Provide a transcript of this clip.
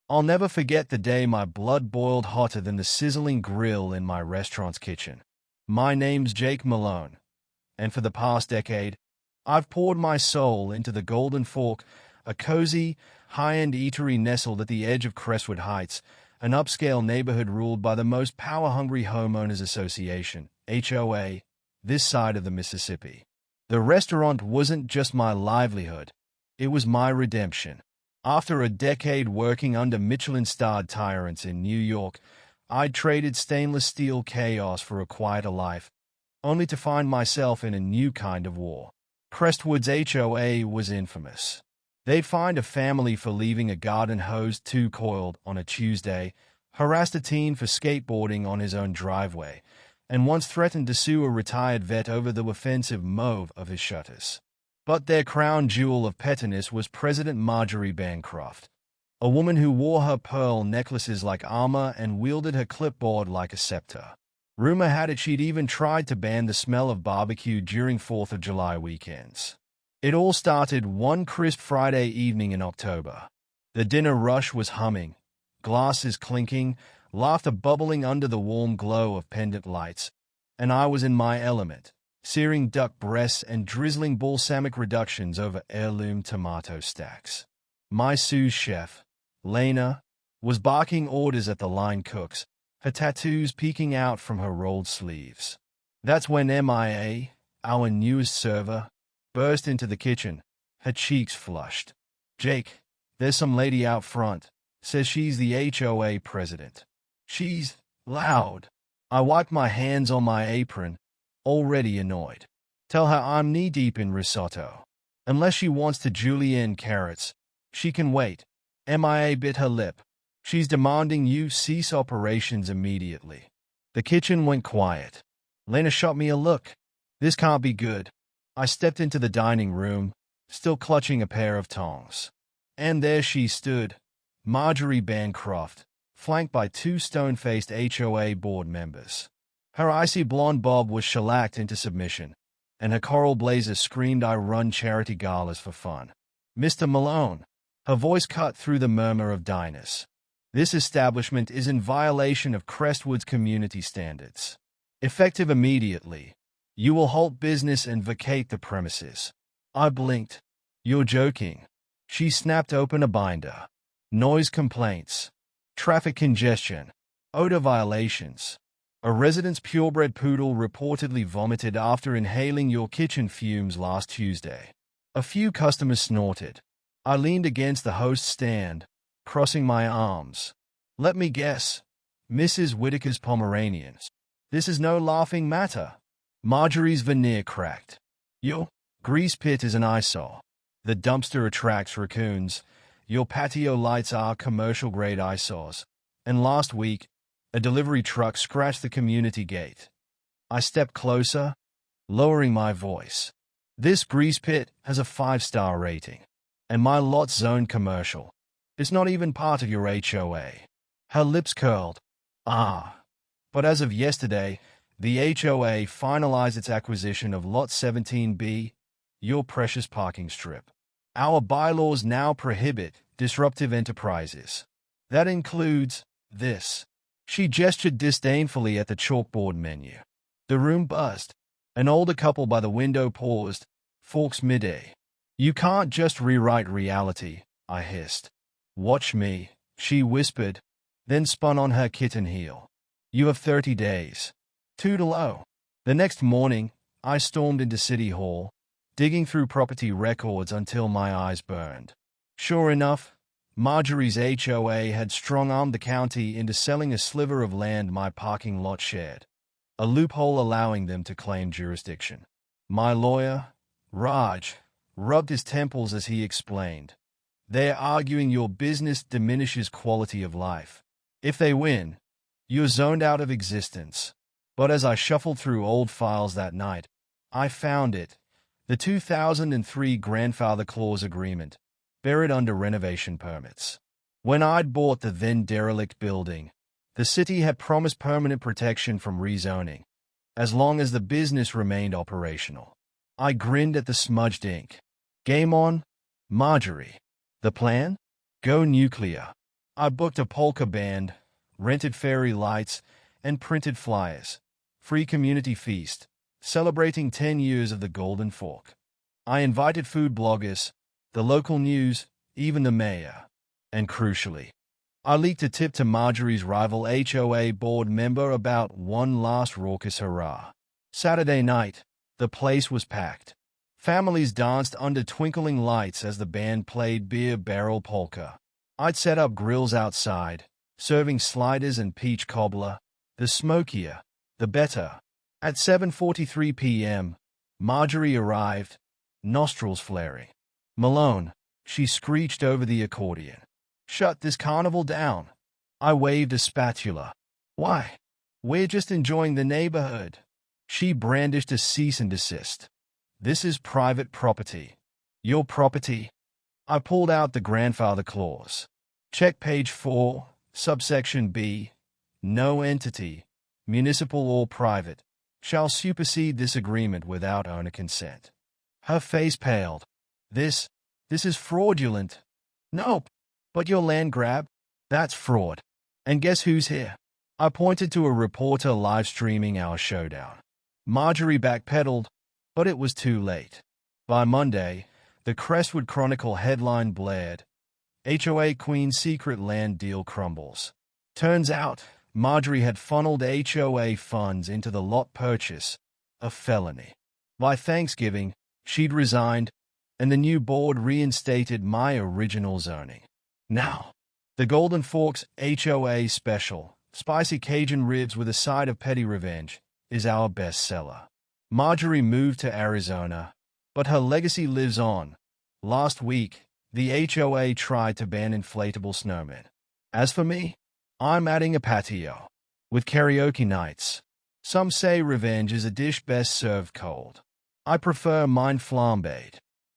I'll never forget the day my blood boiled hotter than the sizzling grill in my restaurant's kitchen. My name's Jake Malone, and for the past decade, I've poured my soul into the Golden Fork, a cozy, high-end eatery nestled at the edge of Crestwood Heights, an upscale neighborhood ruled by the most power-hungry Homeowners Association, HOA, this side of the Mississippi. The restaurant wasn't just my livelihood, it was my redemption. After a decade working under Michelin-starred tyrants in New York, I'd traded stainless steel chaos for a quieter life, only to find myself in a new kind of war. Crestwood's HOA was infamous. They'd fined a family for leaving a garden hose too coiled on a Tuesday, harassed a teen for skateboarding on his own driveway, and once threatened to sue a retired vet over the offensive mauve of his shutters. But their crown jewel of pettiness was President Marjorie Bancroft, a woman who wore her pearl necklaces like armor and wielded her clipboard like a scepter. Rumor had it she'd even tried to ban the smell of barbecue during 4th of July weekends. It all started one crisp Friday evening in October. The dinner rush was humming, glasses clinking, laughter bubbling under the warm glow of pendant lights, and I was in my element, searing duck breasts and drizzling balsamic reductions over heirloom tomato stacks. My sous chef, Lena, was barking orders at the line cooks, her tattoos peeking out from her rolled sleeves. That's when MIA, our newest server, burst into the kitchen, her cheeks flushed. "Jake, there's some lady out front. Says she's the HOA president. She's loud." I wiped my hands on my apron, already annoyed. "Tell her I'm knee-deep in risotto. Unless she wants to julienne carrots, she can wait." MIA bit her lip. "She's demanding you cease operations immediately." The kitchen went quiet. Lena shot me a look. This can't be good. I stepped into the dining room, still clutching a pair of tongs. And there she stood, Marjorie Bancroft, flanked by two stone-faced HOA board members. Her icy blonde bob was shellacked into submission, and her coral blazer screamed, "I run charity galas for fun." "Mr. Malone," her voice cut through the murmur of diners. "This establishment is in violation of Crestwood's community standards. Effective immediately, you will halt business and vacate the premises." I blinked. "You're joking." She snapped open a binder. "Noise complaints. Traffic congestion. Odor violations. A resident's purebred poodle reportedly vomited after inhaling your kitchen fumes last Tuesday." A few customers snorted. I leaned against the host's stand, crossing my arms. "Let me guess. Mrs. Whitaker's Pomeranians. This is no laughing matter." Marjorie's veneer cracked. "Your grease pit is an eyesore. The dumpster attracts raccoons. Your patio lights are commercial-grade eyesores. And last week, a delivery truck scratched the community gate." I stepped closer, lowering my voice. "This grease pit has a 5-star rating, and my lot's zoned commercial. It's not even part of your HOA." Her lips curled. "Ah." But as of yesterday, the HOA finalized its acquisition of Lot 17B, your precious parking strip. Our bylaws now prohibit disruptive enterprises. That includes this. She gestured disdainfully at the chalkboard menu. The room buzzed. An older couple by the window paused, forks mid-air. "You can't just rewrite reality," I hissed. "Watch me," she whispered, then spun on her kitten heel. "You have 30 days. Toodle-o." The next morning, I stormed into City Hall, digging through property records until my eyes burned. Sure enough, Marjorie's HOA had strong-armed the county into selling a sliver of land my parking lot shared, a loophole allowing them to claim jurisdiction. My lawyer, Raj, rubbed his temples as he explained. "They're arguing your business diminishes quality of life. If they win, you're zoned out of existence." But as I shuffled through old files that night, I found it, the 2003 grandfather clause agreement, buried under renovation permits. When I'd bought the then derelict building, the city had promised permanent protection from rezoning, as long as the business remained operational. I grinned at the smudged ink. "Game on, Marjorie." "The plan? Go nuclear." I booked a polka band, rented fairy lights, and printed flyers. Free community feast, celebrating 10 years of the Golden Fork. I invited food bloggers, the local news, even the mayor. And crucially, I leaked a tip to Marjorie's rival HOA board member about one last raucous hurrah. Saturday night, the place was packed. Families danced under twinkling lights as the band played beer barrel polka. I'd set up grills outside, serving sliders and peach cobbler. The smokier, the better. At 7:43 p.m., Marjorie arrived, nostrils flaring. "Malone," she screeched over the accordion. "Shut this carnival down." I waved a spatula. "Why? We're just enjoying the neighborhood." She brandished a cease and desist. "This is private property." "Your property?" I pulled out the grandfather clause. Check page 4, subsection B. No entity, municipal or private, shall supersede this agreement without owner consent. Her face paled. This is fraudulent." "Nope. But your land grab? That's fraud. And guess who's here?" I pointed to a reporter live streaming our showdown. Marjorie backpedaled, but it was too late. By Monday, the Crestwood Chronicle headline blared, "HOA Queen's secret land deal crumbles." Turns out, Marjorie had funneled HOA funds into the lot purchase, a felony. By Thanksgiving, she'd resigned, and the new board reinstated my original zoning. Now, the Golden Forks HOA Special, spicy Cajun ribs with a side of petty revenge, is our best seller. Marjorie moved to Arizona, but her legacy lives on. Last week, the HOA tried to ban inflatable snowmen. As for me, I'm adding a patio. With karaoke nights. Some say revenge is a dish best served cold. I prefer mine flambéed.